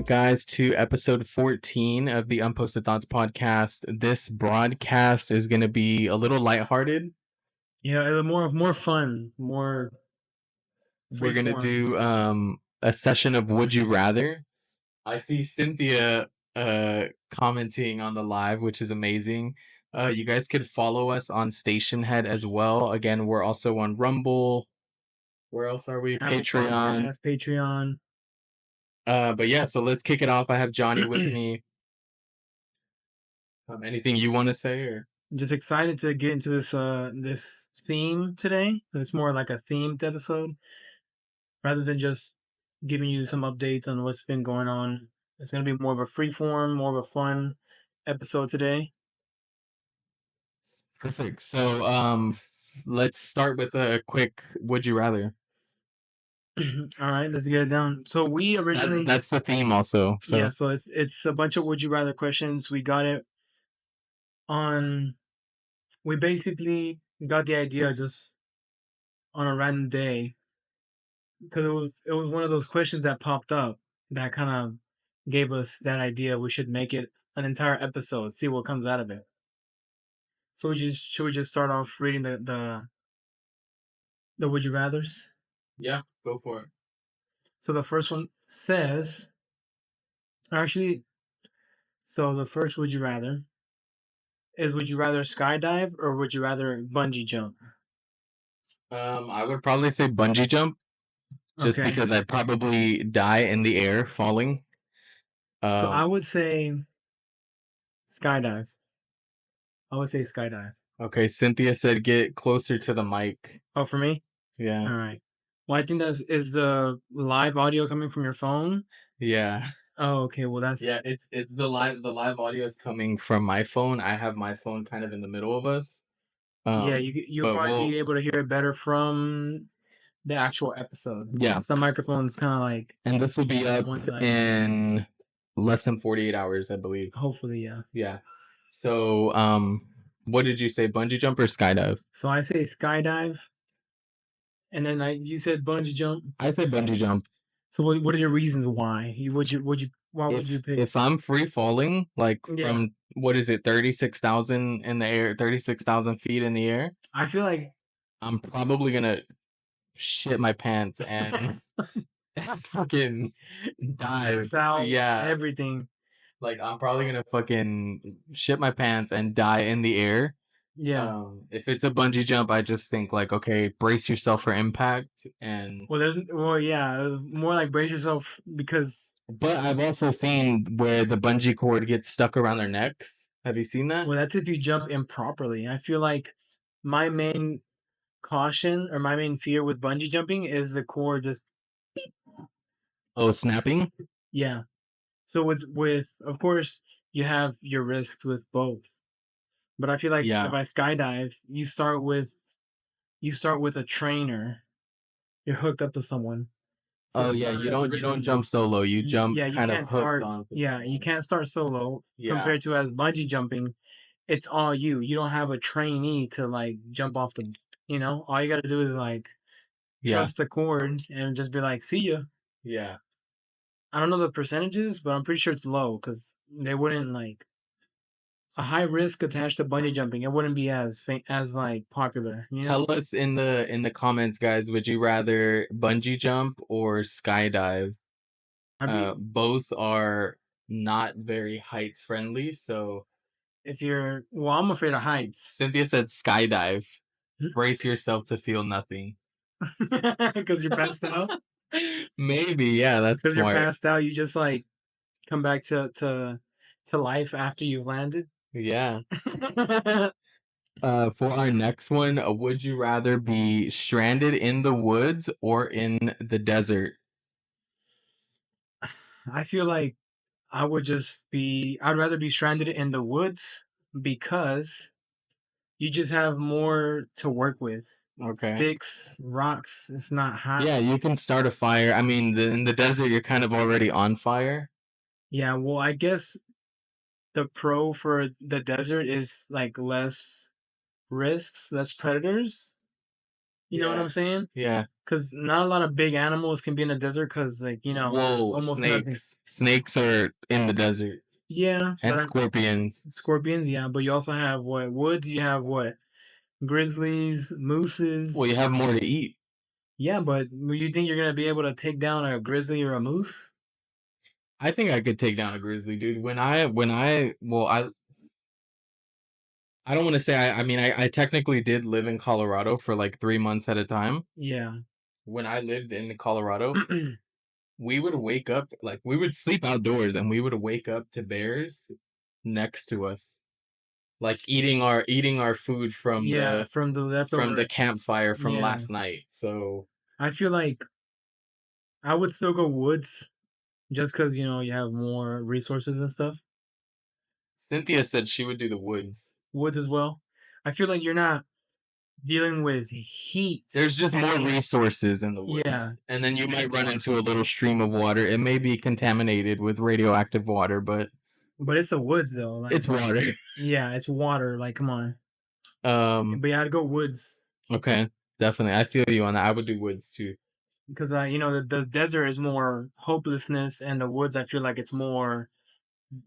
guys, to episode 14 of the Unposted Thoughts podcast. This broadcast is going to be a little lighthearted. Yeah, more fun, more We're going to free-form. do a session of Would You Rather. I see Cynthia commenting on the live, which is amazing. You guys could follow us on Station Head as well. Again, we're also on Rumble. Where else are we? Apple Patreon. Podcast, Patreon. But yeah, so let's kick it off. I have Johnny with me. Anything you want to say, or I'm just excited to get into this theme today. It's more like a themed episode rather than just giving you some updates on what's been going on. It's going to be more of a free-form, more of a fun episode today. perfect. So let's start with a quick Would You Rather. All right, let's get it down. So we originally That's the theme also. So yeah, so it's a bunch of would you rather questions. We got it on. We basically got the idea just on a random day because it was one of those questions that popped up that kind of gave us that idea. We should make it an entire episode, see what comes out of it. So should we just start off reading the would you rather's? yeah, go for it. So the first one says, actually, so the first would you rather is would you rather skydive or would you rather bungee jump? I would probably say bungee jump, just Okay. because I'd probably die in the air falling. So I would say skydive. I would say skydive. Okay, Cynthia said get closer to the mic. Oh, for me? Yeah. All right. Well, I think that is the live audio coming from your phone. Yeah. Oh, okay. Well, that's It's the live audio is coming from my phone. I have my phone kind of in the middle of us. yeah. You'll but probably we'll be able to hear it better from the actual episode. Yeah. The microphone's kind of like. And this will be up one side. in less than 48 hours, I believe. Hopefully, yeah. Yeah. So, what did you say? Bungee jump or skydive? So I say skydive, and then you said bungee jump. I say bungee jump. So what are your reasons why? Why would you pick? If I'm free falling, like Yeah. from what is it, 36,000 in the air, 36,000 feet in the air, I feel like I'm probably gonna shit my pants and fucking dive. out Yeah. everything. Like I'm probably gonna fucking shit my pants and die in the air. Yeah. If it's a bungee jump, I just think like, okay, brace yourself for impact. And yeah, more like brace yourself because. But I've also seen where the bungee cord gets stuck around their necks. Have you seen that? Well, that's if you jump improperly. I feel like my main caution or my main fear with bungee jumping is the cord just. Oh, snapping? Yeah. So with of course you have your risks with both, but I feel like if I skydive, you start with a trainer. You're hooked up to someone. So you don't jump solo. You jump kind of hooked on. Yeah, you can't start solo compared to as bungee jumping. It's all you. You don't have a trainee to like jump off the. All you got to do is like trust the cord and just be like, see ya. Yeah. I don't know the percentages, but I'm pretty sure it's low because they wouldn't like a high risk attached to bungee jumping. It wouldn't be as like popular. Tell us in the comments, guys. Would you rather bungee jump or skydive? Both are not very heights friendly. So I'm afraid of heights. Cynthia said skydive. Brace yourself to feel nothing. Because you're passed out. Maybe, yeah, that's smart. Because you're passed out, you just like come back to life after you've landed. Yeah. For our next one, would you rather be stranded in the woods or in the desert? I feel like I'd rather be stranded in the woods because you just have more to work with. Okay. Sticks, rocks, it's not hot. Yeah, you can start a fire. I mean, in the desert, you're kind of already on fire. Yeah, well, I guess the pro for the desert is like less risks, less predators. You know what I'm saying? Yeah. Because not a lot of big animals can be in the desert because, like, it's Whoa, almost nothing. snakes. Snakes are in the desert. Yeah, but And scorpions. scorpions, yeah. But you also have what? Woods, you have what? Grizzlies, Well, you mooses. have more to eat. Yeah, but you think you're going to be able to take down a grizzly or a moose? I think I could take down a grizzly, dude. Well, I don't want to say I mean I technically did live in Colorado for like 3 months at a time. Yeah. When I lived in Colorado, we would wake up, like we would sleep outdoors and we would wake up to bears next to us, like eating our food Yeah, from the from leftover. the campfire from Yeah. last night. So I feel like I would still go woods just because, you have more resources and stuff. Cynthia said she would do the woods. Woods as well. I feel like you're not dealing with heat. There's just more resources in the Yeah, woods. And then you might run into a little stream of water. It may be contaminated with radioactive water, but but it's the woods though. Like, it's water. yeah, it's water. Like, come on. Um, But yeah, I'd go woods okay, definitely. I feel you on that. I would do woods too. because the desert is more hopelessness, and the woods I feel like it's more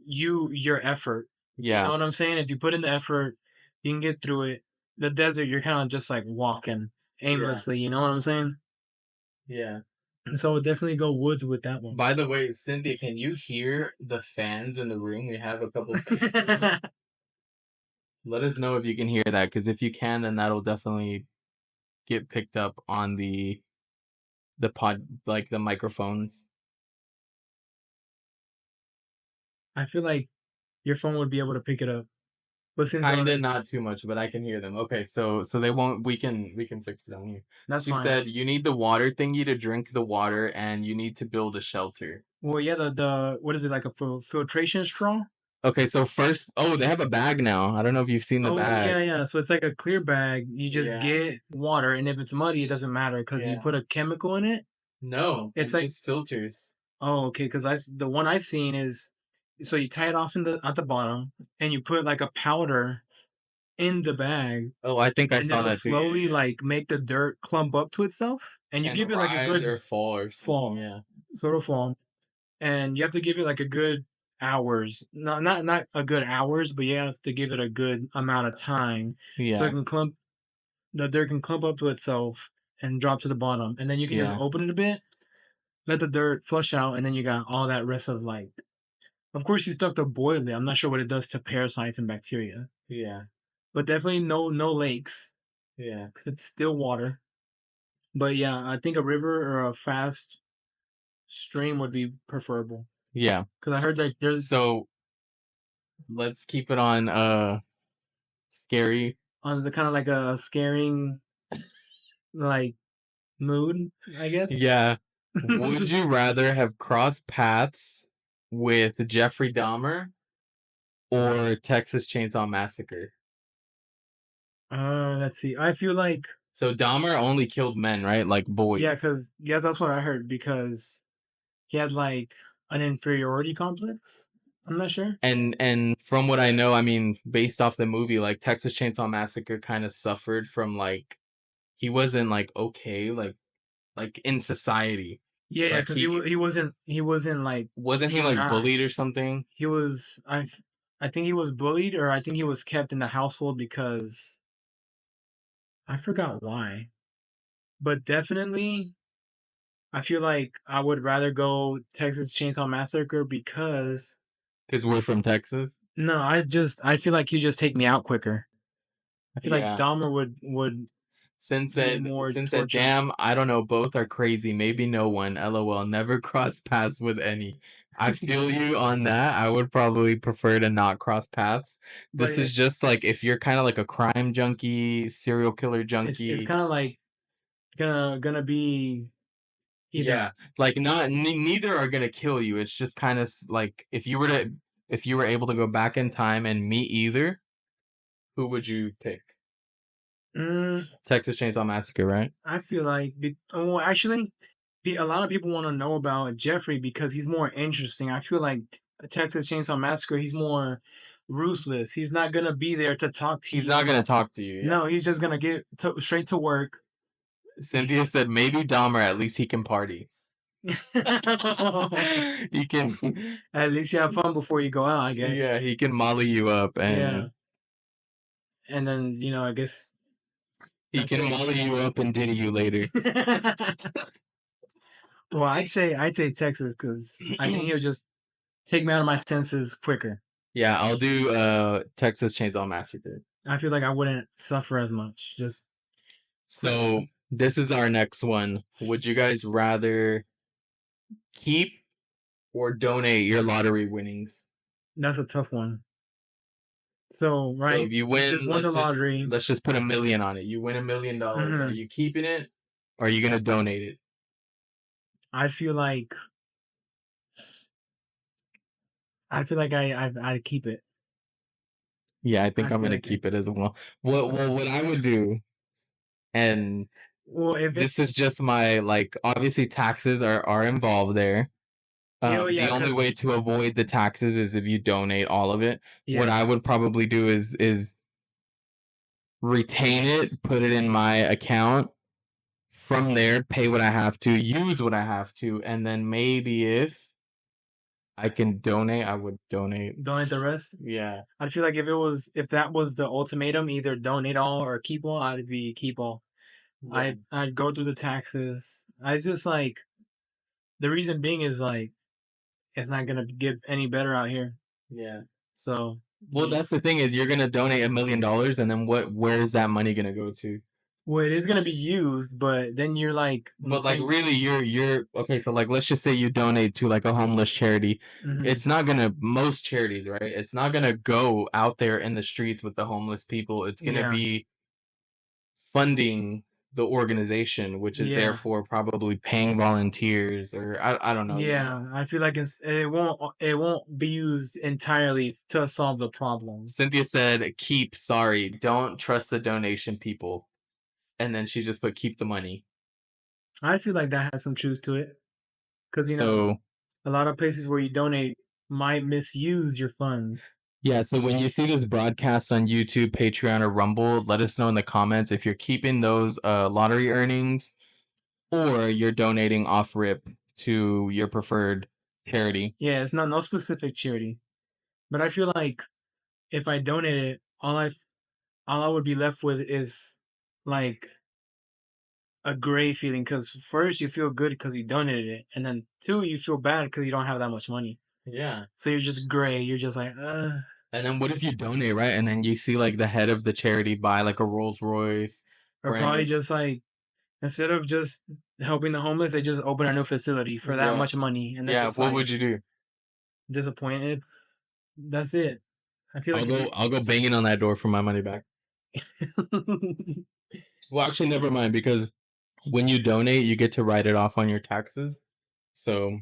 your effort. You know Yeah, what I'm saying? If you put in the effort, you can get through it. The desert, you're kind of just like walking yeah, aimlessly. You know what I'm saying? yeah. So I would definitely go woods with that one. By the way, Cynthia, can you hear the fans in the room? We have a couple fans. Let us know if you can hear that, because if you can, then that'll definitely get picked up on the pod, like the microphones. I feel like your phone would be able to pick it up. But since Kinda, not too much, but I can hear them. Okay, so they won't. We can fix it on here. that's She fine. said you need the water thingy to drink the water, and you need to build a shelter. Well, yeah, the what is it, like a filtration straw? Okay, so first, oh, they have a bag now. I don't know if you've seen the Oh yeah, bag. yeah. So it's like a clear bag. You just Yeah, get water, and if it's muddy, it doesn't matter because you yeah. put a chemical in it. No, It's it like, just filters. oh, okay, because the one I've seen is, so you tie it off at the bottom, and you put like a powder in the bag, Oh, I think I and saw it'll that too. Yeah, slowly yeah. like make the dirt clump up to itself, and you And give it like a rise good or fall or something. fall, Yeah, sort of fall, and you have to give it like a good hours, not a good hours, but you have to give it a good amount of time so it yeah, can clump the dirt can clump up to itself and drop to the bottom, and then you can just yeah, open it a bit, let the dirt flush out, and then you got all that rest of like. Of course, you still have to boil it. I'm not sure what it does to parasites and bacteria, yeah, but definitely no lakes yeah, because it's still water. But yeah, I think a river or a fast stream would be preferable yeah. because I heard that there's So let's keep it on scary. on the kind of like a scaring like mood, I guess. Yeah. Would you rather have crossed paths with Jeffrey Dahmer or Texas Chainsaw Massacre? Let's see. I feel like, So Dahmer only killed men, right? Like yeah, boys. because yeah, that's what I heard because he had like an inferiority complex. I'm not sure. And from what I know, I mean, based off the movie, like Texas Chainsaw Massacre kind of suffered from like he wasn't like okay, like in society. Yeah, yeah, Like because he wasn't like wasn't he like not bullied or something? he was I think he was bullied or I think he was kept in the household because I forgot why. But definitely I feel like I would rather go Texas Chainsaw Massacre because Because we're from Texas. no, I feel like he'd just take me out quicker. I feel like Yeah. Dahmer would Sin be said, more Sin said, torture. damn, I don't know, both are crazy. Maybe no one. LOL. Never cross paths with any. I feel you on that. I would probably prefer to not cross paths. But This is just like if you're kind of like a crime junkie, serial killer it's junkie. kind of like gonna be either. Yeah, like not neither are gonna kill you. It's just kind of like if you were able to go back in time and meet either, who would you pick? Mm, Texas Chainsaw Massacre, right? I feel like oh, actually, a lot of people want to know about Jeffrey because he's more interesting. I feel like Texas Chainsaw Massacre, he's more ruthless. He's not gonna be there to talk to He's not you. gonna talk to you. Yeah. No, he's just gonna get straight to work, Cynthia said maybe Dahmer. At least he can party. He can. At least you have fun before you go out, I guess. Yeah, he can molly you up, Yeah. and And then, I guess he that's can it. molly you up and diddy you later. Well, I'd say Texas because I think he'll just take me out of my senses quicker. Yeah, I'll do Texas Chainsaw Massacre. I feel like I wouldn't suffer as much. Just So this is our next one. Would you guys rather keep or donate your lottery winnings? that's a tough one. So So right, if you you win, just won the lottery. let's just put $1 million on it. You win $1 million. Are Hmm. you keeping it or are you gonna donate it? I feel like I'd keep it. Yeah, I think I I'm feel gonna like keep it as well. What I would do, and well, if this it's is just my like obviously taxes are involved there. yeah, The only way because to avoid the taxes is if you donate all of it. What yeah, I would probably do is retain it, put it in my account. From there, pay what I have to, use what I have to, and then maybe if I can donate, I would donate. donate the rest. Yeah. I feel like if that was the ultimatum, either donate all or keep all, I'd be keep all. Yeah. I'd go through the taxes. I just like the reason being is like it's not gonna get any better out here. Yeah. So Well, that's the thing is you're gonna donate $1 million, and then where is that money gonna go to? well, it is gonna be used, but then you're like in the But like same. really you're okay, so like let's just say you donate to like a homeless charity. Mhm. It's not gonna most charities, right? It's not gonna go out there in the streets with the homeless people. It's gonna Yeah, be funding the organization, which is yeah, therefore probably paying volunteers or I don't know, you know. yeah. I feel like it won't be used entirely to solve the problem. Cynthia said, keep, sorry, don't trust the donation people. And then she just put keep the money. I feel like that has some truth to it because So a lot of places where you donate might misuse your funds. yeah, so when you see this broadcast on YouTube, Patreon, or Rumble, let us know in the comments if you're keeping those lottery earnings or you're donating off rip to your preferred charity. Yeah, it's not no specific charity, but I feel like if I donate it, all I would be left with is like a gray feeling because first you feel good because you donated it, and then two you feel bad because you don't have that much money. Yeah. So you're just gray. You're just like, And then what if you donate, right? And then you see like the head of the charity buy like a Rolls Royce, or probably brand just like instead of just helping the homeless, they just open a new facility for new. that Yeah. much money, and they're Yeah. just What like would you do? disappointed. That's it. I feel like if I'll go banging on that door for my money back. you, Well, actually, never mind because when you donate, you get to write it off on your taxes. So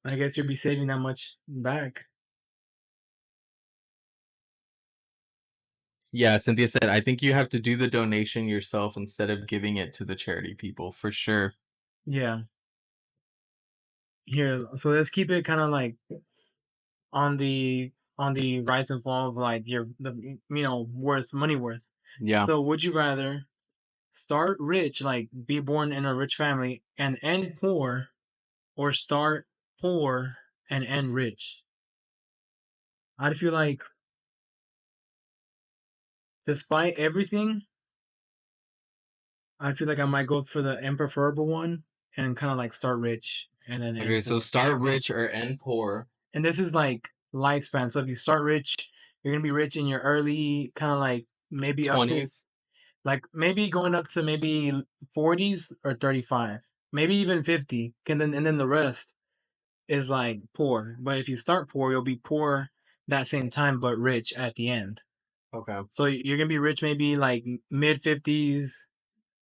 I guess you'll be saving that much back. yeah, Cynthia said, I think you have to do the donation yourself instead of giving it to the charity people for sure. Yeah. Here, so let's keep it kind of like on the rise and fall of like worth money worth. Yeah. So would you rather start rich, like be born in a rich family and end poor, or start poor and end rich? I feel like despite everything, I feel like I might go for the impreferable one and kind of like start rich and then Okay, end so poor. start rich or end poor. And this is like lifespan. So if you start rich, you're gonna be rich in your early kind of like maybe up to 20s. like maybe going up to maybe 40s or 35, maybe even 50. And then the rest is like poor. But if you start poor, you'll be poor that same time but rich at the end. Okay. So you're gonna be rich maybe like mid 50s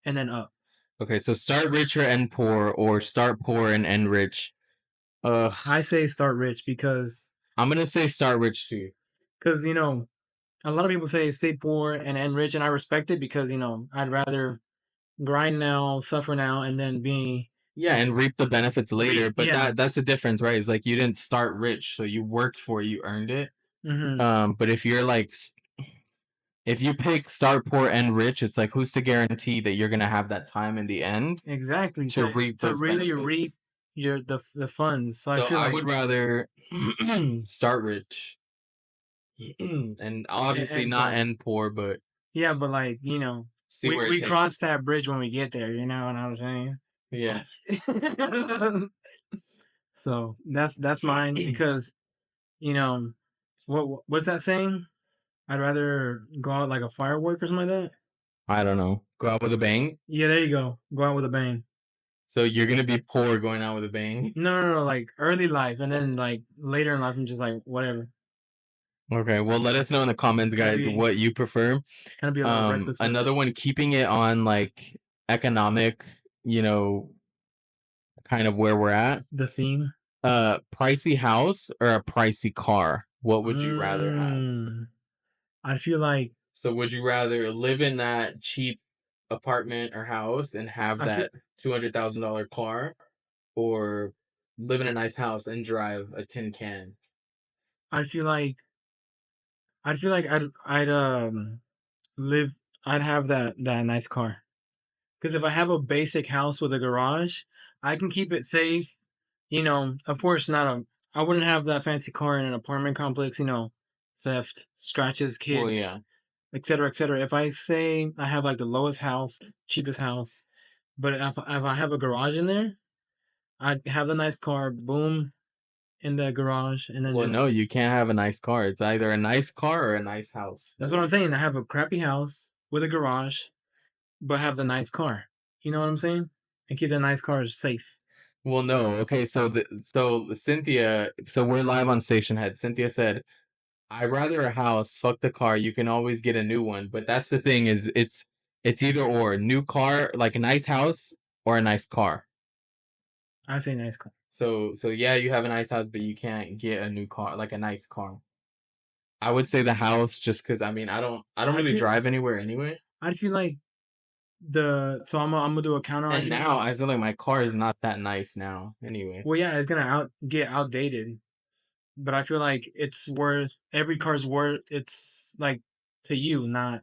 and then up. Okay, so start rich or end poor, or start poor and end rich. I say start rich I'm gonna say start rich too. because a lot of people say stay poor and end rich, and I respect it because I'd rather grind now, suffer now, and then be Yeah, and reap the benefits later. But yeah. that's the difference, right? It's like you didn't start rich, so you worked for it, you earned it. Hmm. But if you're like if you pick start poor end rich, it's like who's to guarantee that you're gonna have that time in the end Exactly. to reap To those really reap benefits? the funds. So I So feel I like would rather start rich and obviously and not poor. end poor, but Yeah, but like, you know, see where it we takes. cross that bridge when we get there, you know what I'm saying? Yeah. So that's mine because, you know, what's that saying? I'd rather go out like a firework or something like that. I don't know. Go out with a bang. Yeah, there you go. Go out with a bang. So you're gonna be poor going out with a bang. No, like early life, and then like later in life, I'm just like whatever. Okay, well let us know in the comments, Gonna guys, be what you prefer. gonna be a little reckless with it. Another one, keeping it on like economic, you know, kind of where we're at. The theme. Pricey house or a pricey car? What would you rather have? Mm, I feel like So would you rather live in that cheap apartment or house and have I feel that $200,000 car, or live in a nice house and drive a tin can? I feel like I'd live I'd have that nice car. Because if I have a basic house with a garage, I can keep it safe. You know, of course, not a. I wouldn't have that fancy car in an apartment complex. You know, theft, scratches, Well, kids, yeah. etc., etc. If I say I have like the lowest house, cheapest house, but if I have a garage in there, I'd have the nice car. Boom, in the garage, and then Well, no, just. you can't have a nice car. It's either a nice car or a nice house. That's what I'm saying. I have a crappy house with a garage, but have the nice car. You know what I'm saying? And keep the nice cars safe. Well, no. Okay, so Cynthia, so we're live on Station Head. Cynthia said, "I'd rather a house. Fuck the car. You can always get a new one." But that's the thing is, it's either or. New car, like a nice house, or a nice car. I say nice car. So yeah, you have a nice house, but you can't get a new car, like a nice car. I would say the house, just because I mean, I don't I really feel drive anywhere anyway. I feel like so I'm gonna do a counter And argument. now I feel like my car is not that nice now anyway. Well, yeah, it's gonna get outdated, but I feel like it's worth every car's worth. It's like to you, not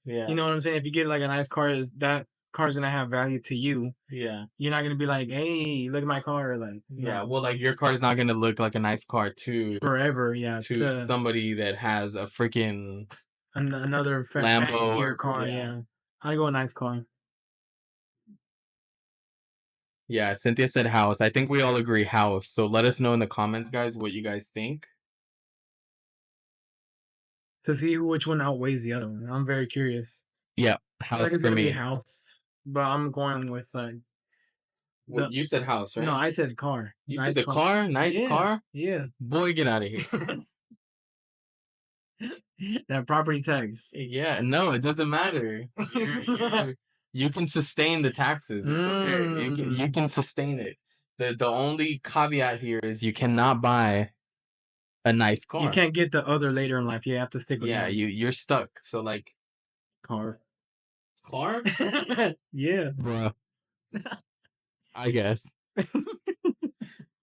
you Yeah. know what I'm saying. If you get like a nice car, is that car's gonna have value to you. Yeah. You're not gonna be like, hey, look at my car, like Yeah. no, Well, like your car's not gonna look like a nice car forever. Yeah, to to somebody that has a freaking another Lambo fancier or car. yeah. Yeah, I go a nice car. Yeah, Cynthia said house. I think we all agree house. So let us know in the comments, guys, what you guys think. To see which one outweighs the other one. I'm very curious. Yeah, I feel like house it's for gonna be me. house, but I'm going with Well, the you said house, no. right? I said car. You said Nice the car. car, nice Yeah, car. yeah. Boy, get out of here. That property tax. Yeah, no, it doesn't matter. You can sustain the taxes. It's okay. You Mm. can sustain it. The only caveat here is you cannot buy a nice You car. can't get the other later in life. You have to stick with Yeah, one you're stuck. So like car. car, Yeah. bro. I guess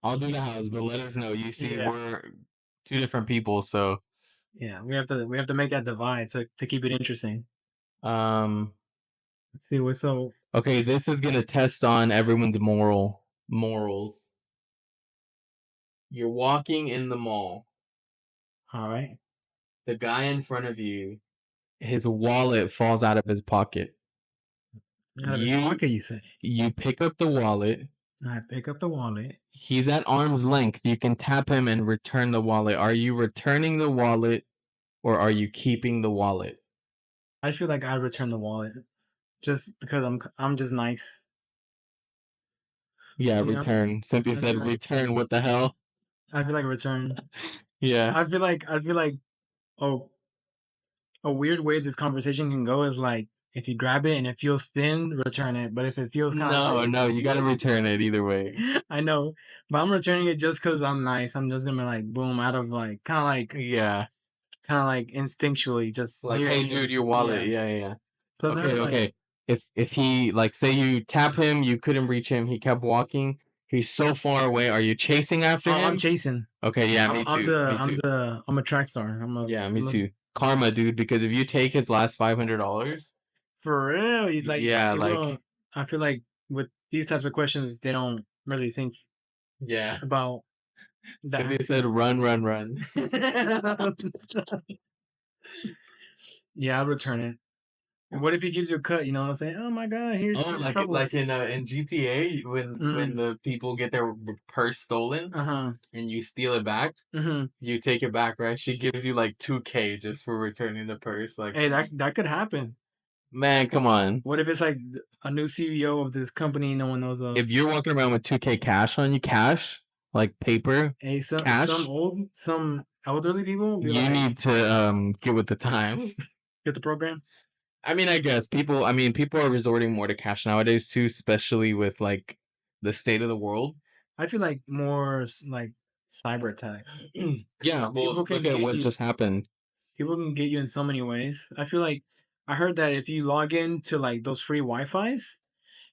I'll do the house, but let us know. You see, Yeah. we're two different people, so Yeah. We have to make that divide to keep it interesting. um. Let's see what's so. Okay, this is gonna test on everyone's morals. You're walking in the mall. All right. The guy in front of you, his wallet falls out of his pocket. Out of his You pocket, you say. you pick up the wallet. I pick up the wallet. He's at arm's length. You can tap him and return the wallet. Are you returning the wallet or are you keeping the wallet? I feel like I return the wallet just because I'm just nice. Yeah, You know. return. Cynthia I feel said like return. What the hell? I feel like return. Yeah. I feel like oh a weird way this conversation can go is like if you grab it and it feels thin, return it. But if it feels kind of No, like no, you gotta return it either way. I know, but I'm returning it just because I'm nice. I'm just gonna be like boom out of like Yeah. kind of like instinctually just Like, hey, dude, your wallet. yeah. Yeah, yeah, yeah. Plus I Okay, have like okay. If he like say you tap him, you couldn't reach him, he kept walking. He's so far away. Are you chasing after I'm him? chasing. Okay, yeah, I'm me I'm too. the Me I'm too. the I'm a track star. Yeah, me I'm a too. karma, dude. Because if you take his last $500, For real, you like yeah, it like will. I feel like with these types of questions, they don't really think yeah. about Cynthia that. said, "Run, run, run." Yeah, I'll return it. And what if he gives you a cut? You know what I'm saying? Oh my god, Oh, here's like trouble. in GTA when Mm, the people get their purse stolen uh-huh. and you steal it back, Mm-hmm. you take it back, right? She gives you like 2K just for returning the purse. Like, Hey, that could happen. man, come on. What if it's like a new CEO of this company no one knows If of? you're walking around with 2K cash on you, cash, like paper, Hey, cash, some elderly people be you like, need to get with the times. get the program. I mean, I guess people are resorting more to cash nowadays too, especially with like the state of the world. I feel like more like cyber attacks. Yeah, well, People look can at get what you. just happened. People can get you in so many ways. I feel like I heard that if you log in to like those free Wi-Fi's,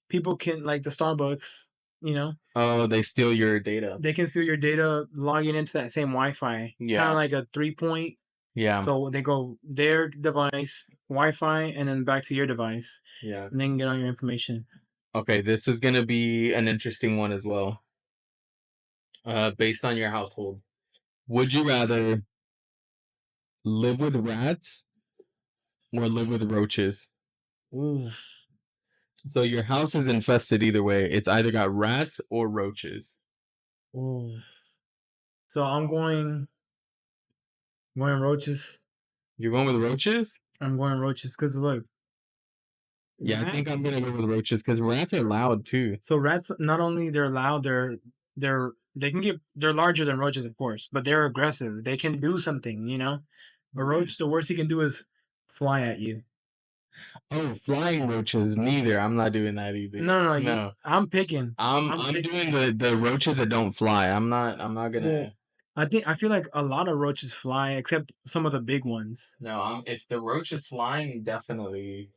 people can like the Starbucks. You know, Oh, they steal your data. they can steal your data logging into that same Wi-Fi. Kind of Yeah, like a 3 point. yeah, So they go their device, Wi-Fi, and then back to your device, yeah. and they can get all your information. Okay, this is gonna be an interesting one as well. Based on your household, would you rather live with rats or live with roaches? Ooh, So your house is infested either way. It's either got rats or roaches. ooh. So I'm going roaches. You're going with roaches? I'm going roaches because look, Yeah, I think I'm rats. gonna go with roaches because rats are loud too. So rats not only they're loud, they're larger than roaches, of course, but they're aggressive. They can do something, you know. A roach, the worst he can do is fly at you. Oh, flying roaches, neither. I'm not doing that either. No, no, no. No. I'm picking. I'm I'm picking. doing the roaches that don't fly. I'm not Well, gonna I feel like a lot of roaches fly, except some of the big ones. no, if the roach is flying, definitely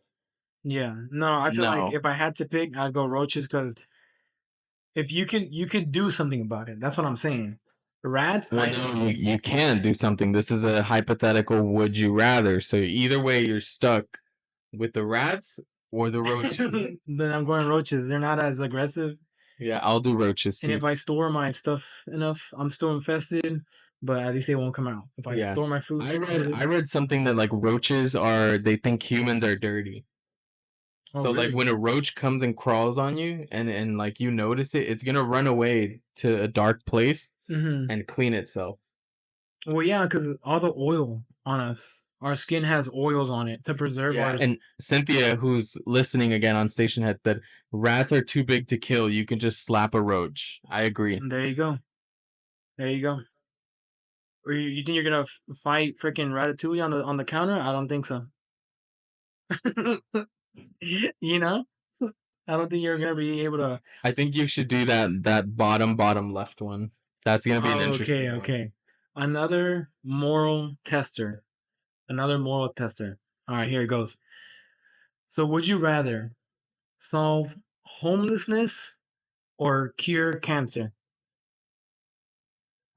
Yeah. No, I feel like no. if I had to pick, I'd go roaches because if you can do something about it. That's what I'm saying. Rats, Well, no, you can do something. This is a hypothetical would you rather. So either way, you're stuck with the rats or the roaches. then I'm going roaches. They're not as aggressive. Yeah, I'll do roaches And too. if I store my stuff enough, I'm still infested, but at least they won't come out. If I Yeah. store my food good. I read something that like roaches are they think humans are dirty. Oh, So like really? when a roach comes and crawls on you and like you notice it, it's gonna run away to a dark place Mm-hmm. and clean itself. Well, yeah, because all the oil on us, our skin has oils on it to preserve Yeah, ours. and Cynthia, who's listening again on Station Head, said rats are too big to kill. You can just slap a roach. I agree. And there you go. There you go. Or you think you're gonna fight freaking Ratatouille on the counter? I don't think so. You know, I don't think you're gonna be able to. I think you should do that bottom left one. That's gonna be an Oh, okay, interesting one. okay. Another moral tester. Another moral tester. All right, here it goes. So, would you rather solve homelessness or cure cancer?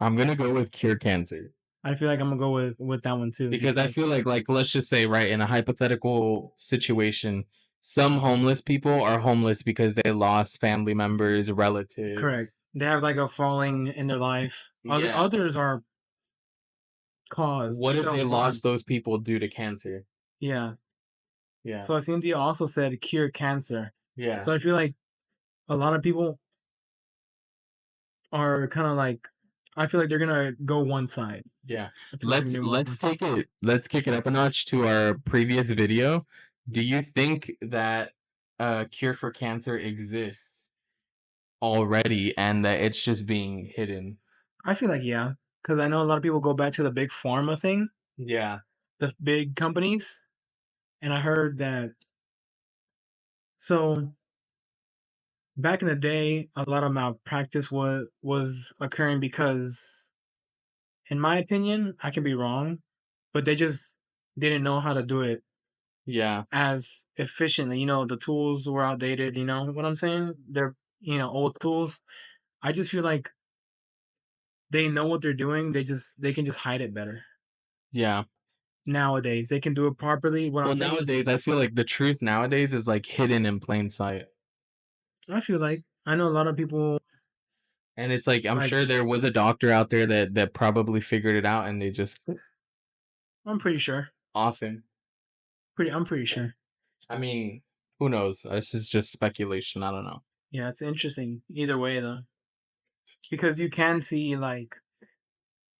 I'm gonna go with cure cancer. I feel like I'm gonna go with that one too Because I because feel like let's just say right in a hypothetical situation, some homeless people are homeless because they lost family members, correct. relatives. They have like a falling in their life. Yeah. Others are caused What if they self-harm. lost those people due to cancer? Yeah. Yeah. So I think they also said cure cancer. Yeah. So I feel like a lot of people are kind of like I feel like they're gonna go one side. Yeah. I feel like they're gonna go one side. Let's kick it up a notch to our previous video. Do you think that a cure for cancer exists already and that it's just being hidden? I feel like yeah, because I know a lot of people go back to the big pharma thing, Yeah. the big companies, and I heard that. So back in the day, a lot of malpractice was occurring because, in my opinion, I can be wrong, but they just didn't know how to do it Yeah. as efficiently. You know, the tools were outdated. You know what I'm saying? They're old tools. I just feel like they know what they're doing. They can just hide it better. Yeah. nowadays. They can do it properly. What Well, I'm saying is, nowadays, I feel like the truth nowadays is like hidden in plain sight. I feel like I know a lot of people And it's like I'm like. sure there was a doctor out there that probably figured it out, and they just I'm pretty sure. often. I'm pretty sure. I mean, who knows? This is just speculation. I don't know. Yeah, it's interesting either way though, because you can see like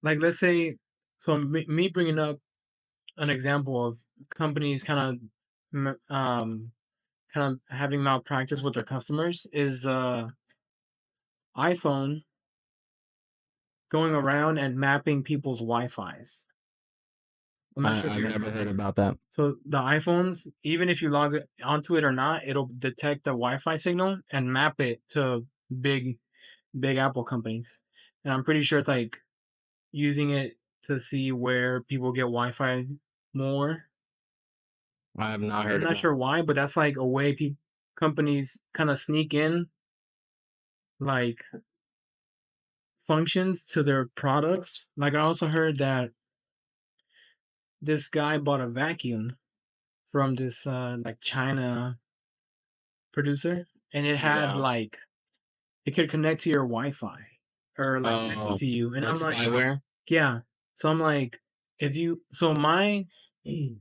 let's say, so me bringing up an example of companies kind of having malpractice with their customers is iPhone going around and mapping people's Wi-Fi's. I'm not sure if I've you. never heard about that. So the iPhones, even if you log onto it or not, it'll detect the Wi-Fi signal and map it to big big Apple companies. And I'm pretty sure it's like using it to see where people get Wi-Fi more. I have not I'm heard of not that. sure why, but that's like a way companies kind of sneak in like functions to their products. Like I also heard that this guy bought a vacuum from this like China producer, and it had Yeah. like it could connect to your Wi-Fi or like listen Oh, to you. And like I'm like, spyware. yeah. So I'm like, if you so my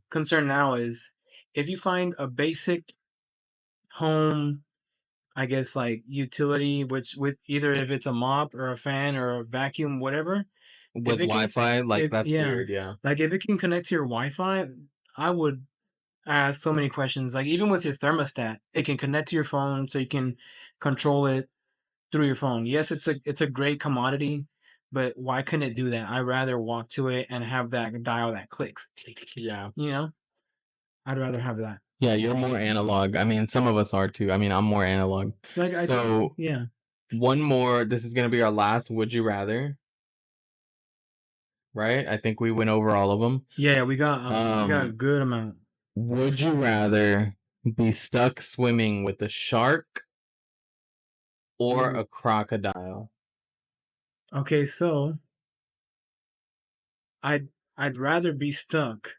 concern now is if you find a basic home, I guess like utility, which with either if it's a mop or a fan or a vacuum, whatever, if With it can, Wi-Fi, like if that's yeah, weird. Yeah. like if it can connect to your Wi-Fi, I would ask so many questions. Like even with your thermostat, it can connect to your phone, so you can control it through your phone. Yes, it's a great commodity, but why couldn't it do that? I'd rather walk to it and have that dial that clicks. Yeah. You know, I'd rather have that. Yeah, you're more analog. I mean, some of us are too. I mean, I'm more analog. Like I, So, yeah, one more. This is gonna be our last. Would you rather? Right? I think we went over all of them. yeah, we got a Um, good amount. would you rather be stuck swimming with a shark or Ooh. a crocodile? Okay, so I'd rather be stuck.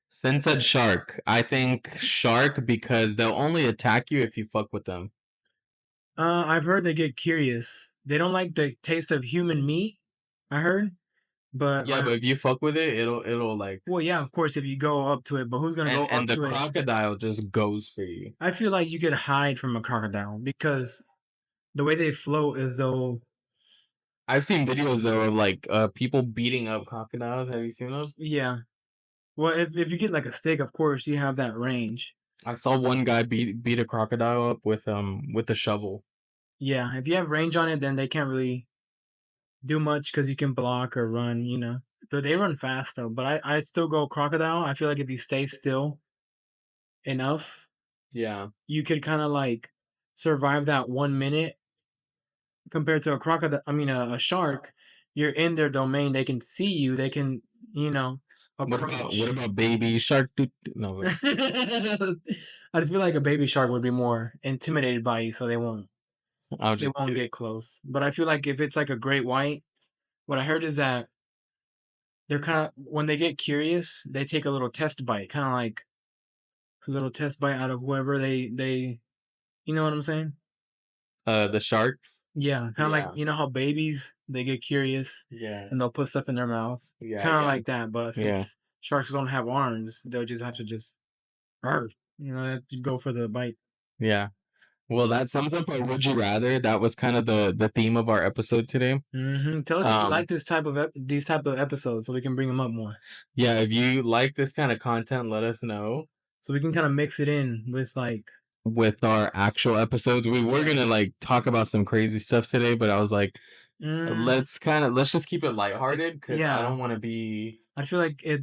Sin said shark. I think shark because they'll only attack you if you fuck with them. I've heard they get curious. They don't like the taste of human meat. I heard, but Yeah, but if you fuck with it, it'll like well, yeah, of course, if you go up to it, but who's gonna go and up the to it? crocodile just goes for you. I feel like you could hide from a crocodile because the way they float is though, I've seen videos though of like people beating up crocodiles. Have you seen those? yeah. Well, if you get like a stick, of course you have that range. I saw one guy beat a crocodile up with a shovel. Yeah, if you have range on it, then they can't really do much because you can block or run. But they run fast though. But I still go crocodile. I feel like if you stay still enough, Yeah. you could kind of like survive that 1 minute compared to a crocodile. I mean, a shark. You're in their domain. They can see you. They can, you know, What approach. about baby shark? No, wait. I feel like a baby shark would be more intimidated by you, so I was they just won't kidding. get close. But I feel like if it's like a great white, what I heard is that they're kind of when they get curious, they take a little test bite, kind of like a little test bite out of whoever they. You know what I'm saying? The sharks. Yeah, kind of like Yeah. how babies they get curious Yeah. and they'll put stuff in their mouth, Yeah. kind of Yeah. like that. But Yeah. since sharks don't have arms, they'll just have to just, "Arr," they have to go for the bite. Yeah. Well, that sums up our would you rather. That was kind of the theme of our episode today. Tell us if you Um, like this type of these type of episodes, so we can bring them up more, yeah, if you like this kind of content, let us know so we can kind of mix it in with like, with our actual episodes. We were gonna like talk about some crazy stuff today, but I was like, mm, let's just keep it lighthearted because yeah. I feel like I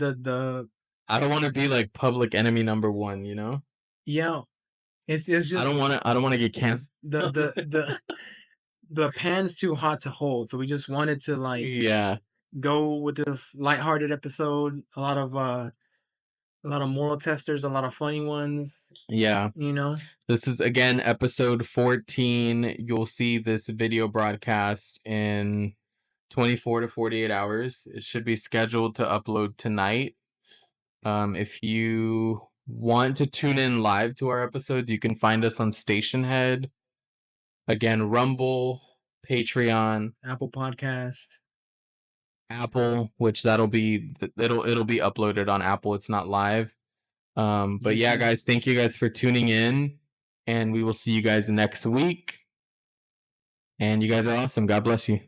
don't want to be like public enemy number one. You know, yeah, it's just I don't want to get canceled. the the pan's too hot to hold, so we just wanted to like Yeah, go with this lighthearted episode. A lot of moral testers, a lot of funny ones. yeah. You know. This is again episode 14. You'll see this video broadcast in 24 to 48 hours. It should be scheduled to upload tonight. If you want to tune in live to our episodes, you can find us on Stationhead. Again, Rumble, Patreon, Apple Podcast. Apple, which it'll be uploaded on Apple. It's not live. But yeah, YouTube. guys, thank you guys for tuning in, and we will see you guys next week. And you guys are awesome. God bless you.